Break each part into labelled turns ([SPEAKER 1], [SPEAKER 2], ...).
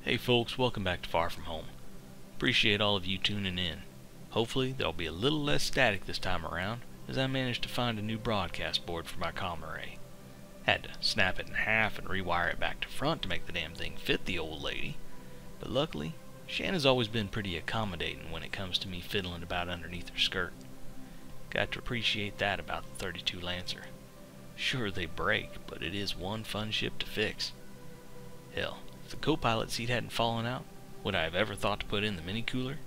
[SPEAKER 1] Hey folks, welcome back to Far From Home. Appreciate all of you tuning in. Hopefully there'll be a little less static this time around, as I managed to find a new broadcast board for my comm array. Had to snap it in half and rewire it back to front to make the damn thing fit the old lady. But luckily, Shanna's always been pretty accommodating when it comes to me fiddling about underneath her skirt. Got to appreciate that about the 32 Lancer. Sure, they break, but it is one fun ship to fix. Hell, if the co-pilot seat hadn't fallen out, would I have ever thought to put in the mini cooler?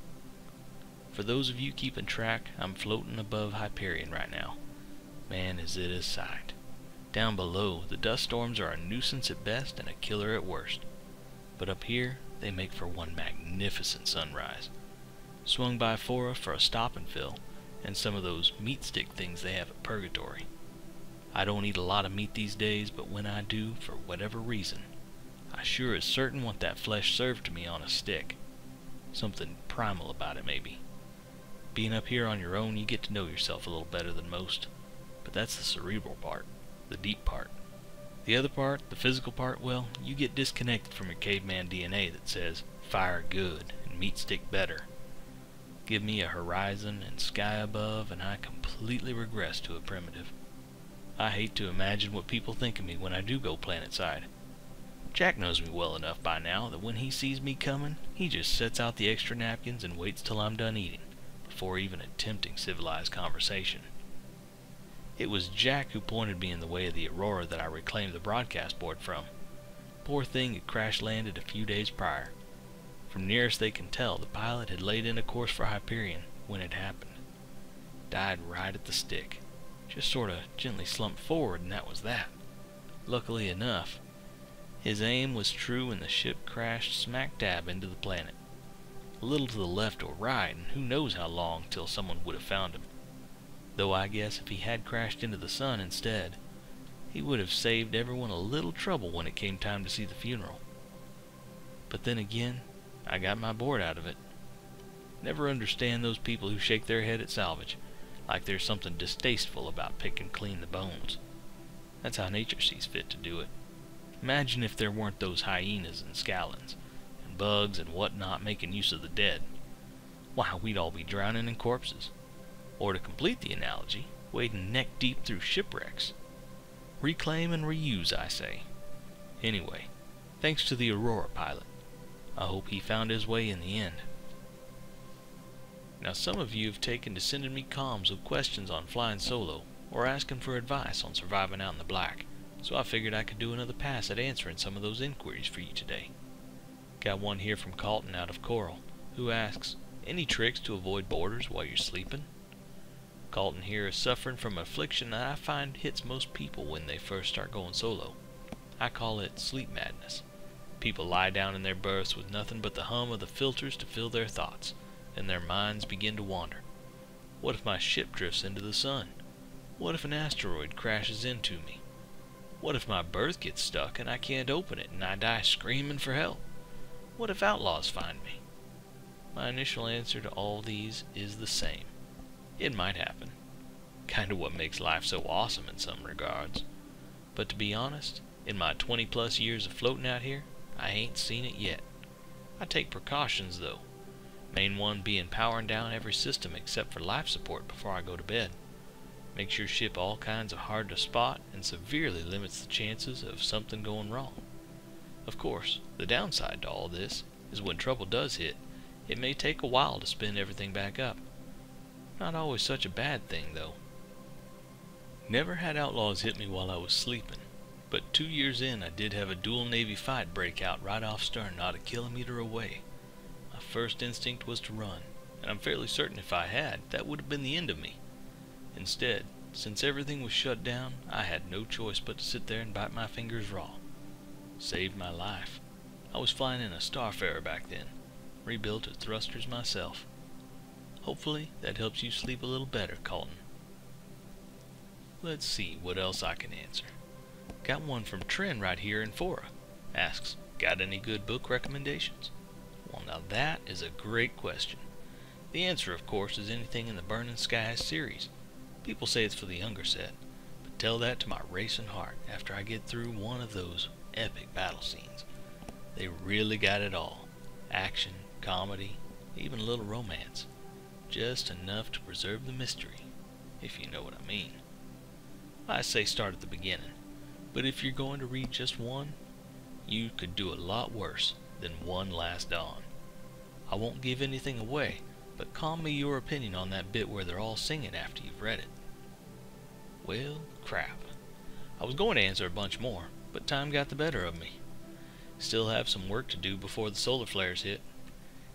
[SPEAKER 1] For those of you keeping track, I'm floating above Hyperion right now. Man, is it a sight. Down below, the dust storms are a nuisance at best and a killer at worst. But up here, they make for one magnificent sunrise. Swung by Fora for a stop and fill, and some of those meat stick things they have at Purgatory. I don't eat a lot of meat these days, but when I do, for whatever reason, I sure as certain want that flesh served to me on a stick. Something primal about it, maybe. Being up here on your own, you get to know yourself a little better than most. But that's the cerebral part, the deep part. The other part, the physical part, well, you get disconnected from your caveman DNA that says, fire good and meat stick better. Give me a horizon and sky above, and I completely regress to a primitive. I hate to imagine what people think of me when I do go planet-side. Jack knows me well enough by now that when he sees me coming, he just sets out the extra napkins and waits till I'm done eating, before even attempting civilized conversation. It was Jack who pointed me in the way of the Aurora that I reclaimed the broadcast board from. Poor thing had crash-landed a few days prior. From nearest they can tell, the pilot had laid in a course for Hyperion when it happened. Died right at the stick. Just sorta gently slumped forward and that was that. Luckily enough, his aim was true and the ship crashed smack dab into the planet. A little to the left or right, and who knows how long till someone would have found him. Though I guess if he had crashed into the sun instead, he would have saved everyone a little trouble when it came time to see the funeral. But then again, I got my board out of it. Never understand those people who shake their head at salvage, like there's something distasteful about picking clean the bones. That's how nature sees fit to do it. Imagine if there weren't those hyenas and scalons, and bugs and whatnot making use of the dead. Why, we'd all be drowning in corpses. Or to complete the analogy, wading neck deep through shipwrecks. Reclaim and reuse, I say. Anyway, thanks to the Aurora pilot. I hope he found his way in the end. Now some of you have taken to sending me comms with questions on flying solo, or asking for advice on surviving out in the black. So I figured I could do another pass at answering some of those inquiries for you today. Got one here from Colton out of Coral, who asks, any tricks to avoid boarders while you're sleeping? Colton here is suffering from an affliction that I find hits most people when they first start going solo. I call it sleep madness. People lie down in their berths with nothing but the hum of the filters to fill their thoughts, and their minds begin to wander. What if my ship drifts into the sun? What if an asteroid crashes into me? What if my berth gets stuck and I can't open it and I die screaming for help? What if outlaws find me? My initial answer to all these is the same. It might happen. Kinda what makes life so awesome in some regards. But to be honest, in my 20 plus years of floating out here, I ain't seen it yet. I take precautions though. Main one being powering down every system except for life support before I go to bed. Makes your ship all kinds of hard to spot and severely limits the chances of something going wrong. Of course, the downside to all this is when trouble does hit, it may take a while to spin everything back up. Not always such a bad thing though. Never had outlaws hit me while I was sleeping, but 2 years in I did have a dual Navy fight break out right off stern not a kilometer away. My first instinct was to run, and I'm fairly certain if I had, that would have been the end of me. Instead, since everything was shut down, I had no choice but to sit there and bite my fingers raw. Saved my life. I was flying in a Starfarer back then. Rebuilt at thrusters myself. Hopefully that helps you sleep a little better, Colton. Let's see what else I can answer. Got one from Trin right here in Fora. Asks, got any good book recommendations? Well, now that is a great question. The answer, of course, is anything in the Burning Skies series. People say it's for the younger set, but tell that to my racing heart after I get through one of those epic battle scenes. They really got it all. Action, comedy, even a little romance. Just enough to preserve the mystery, if you know what I mean. I say start at the beginning, but if you're going to read just one, you could do a lot worse than One Last Dawn. I won't give anything away, but call me your opinion on that bit where they're all singing after you've read it. Well, crap. I was going to answer a bunch more, but time got the better of me. Still have some work to do before the solar flares hit.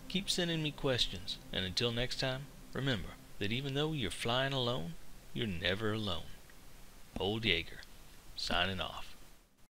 [SPEAKER 1] Keep sending me questions, and until next time, remember that even though you're flying alone, you're never alone. Old Yeager, signing off.